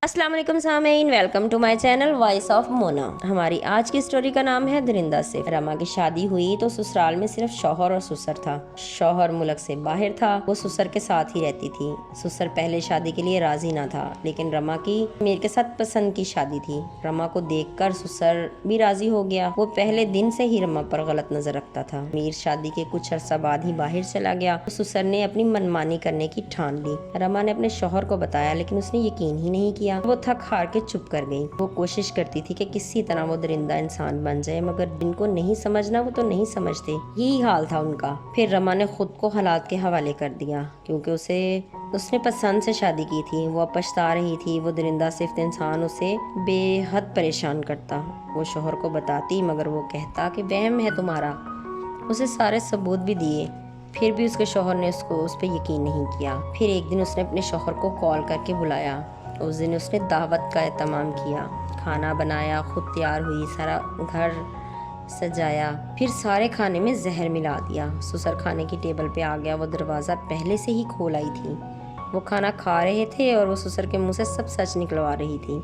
अस्सलाम वालेकुम सामीन, welcome to my channel voice of Mona. हमारी आज की स्टोरी का नाम है दरिंदा से। रमा की शादी हुई तो ससुराल में सिर्फ शौहर और ससुर था। शौहर मुल्क से बाहर था, वो ससुर के साथ ही रहती थी। ससुर पहले शादी के लिए राजी ना था, लेकिन रमा की मीर के साथ पसंद की शादी थी। रमा को देखकर ससुर भी राजी हो गया। वो पहले दिन से ही रमा पर गलत नजर रखता था। मीर शादी के कुछ अर्सा बाद ही बाहर चला गया। ससुर ने अपनी मनमानी करने की ठान ली। रमा ने अपने शौहर को बताया, लेकिन उसने यकीन ही नहीं किया। वो थक हार के चुप कर गई। वो कोशिश करती थी कि किसी तरह वो दरिंदा इंसान बन जाए, मगर जिनको नहीं समझना वो तो नहीं समझते। यही हाल था उनका। फिर रमा ने खुद को हालात के हवाले कर दिया, क्योंकि उसने पसंद से शादी की थी। वो अब पछता रही थी। वो दरिंदा सिर्फ इंसान उसे बेहद परेशान करता। वो शोहर को बताती, मगर वो कहता कि वहम है तुम्हारा। उसे सारे सबूत भी दिए, फिर भी उसके शोहर ने उस पर यकीन नहीं किया। फिर एक दिन उसने अपने शोहर को कॉल करके बुलाया। उस दिन उसने दावत का एहतमाम किया, खाना बनाया, खुद तैयार हुई, सारा घर सजाया, फिर सारे खाने में जहर मिला दिया। ससुर खाने की टेबल पे आ गया। वो दरवाज़ा पहले से ही खोल आई थी। वो खाना खा रहे थे और वो ससुर के मुंह से सब सच निकलवा रही थी।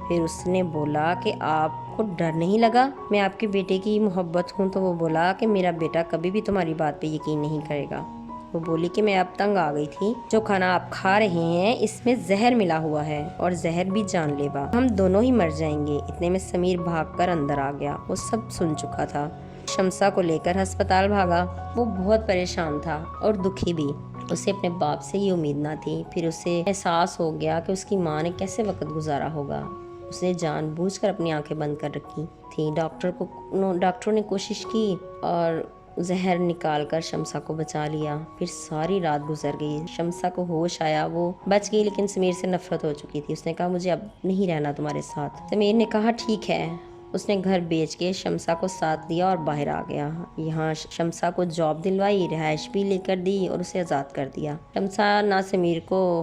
फिर उसने बोला कि आपको डर नहीं लगा, मैं आपके बेटे की मोहब्बत हूँ। तो वो बोला कि मेरा बेटा कभी भी तुम्हारी बात पे यकीन नहीं करेगा। वो बोली कि मैं अब तंग आ गई थी। जो खाना आप खा रहे हैं इसमें जहर मिला हुआ है, और जहर भी जानलेवा, हम दोनों ही मर जाएंगे। इतने में समीर भागकर अंदर आ गया। वो सब सुन चुका था। शमसा को लेकर अस्पताल भागा। वो बहुत परेशान था और दुखी भी। उसे अपने बाप से ये उम्मीद ना थी। फिर उसे एहसास हो गया कि उसकी माँ ने कैसे वक्त गुजारा होगा। उसने जानबूझकर अपनी आंखें बंद कर रखी थी। डॉक्टरों ने कोशिश की और जहर निकालकर शमसा को बचा लिया। फिर सारी रात गुजर गई। शमसा को होश आया, वो बच गई, लेकिन समीर से नफरत हो चुकी थी। उसने कहा, मुझे अब नहीं रहना तुम्हारे साथ। समीर ने कहा, ठीक है। उसने घर बेच के शमसा को साथ दिया और बाहर आ गया। यहाँ शमसा को जॉब दिलवाई, रिहाइश भी लेकर दी और उसे आज़ाद कर दिया। शमसा ना समीर को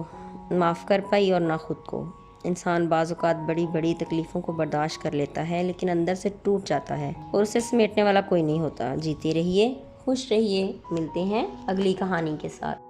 माफ़ कर पाई और ना खुद को। इंसान बाज़ औक़ात बड़ी बड़ी तकलीफ़ों को बर्दाश्त कर लेता है, लेकिन अंदर से टूट जाता है और उसे समेटने वाला कोई नहीं होता। जीते रहिए, खुश रहिए। मिलते हैं अगली कहानी के साथ।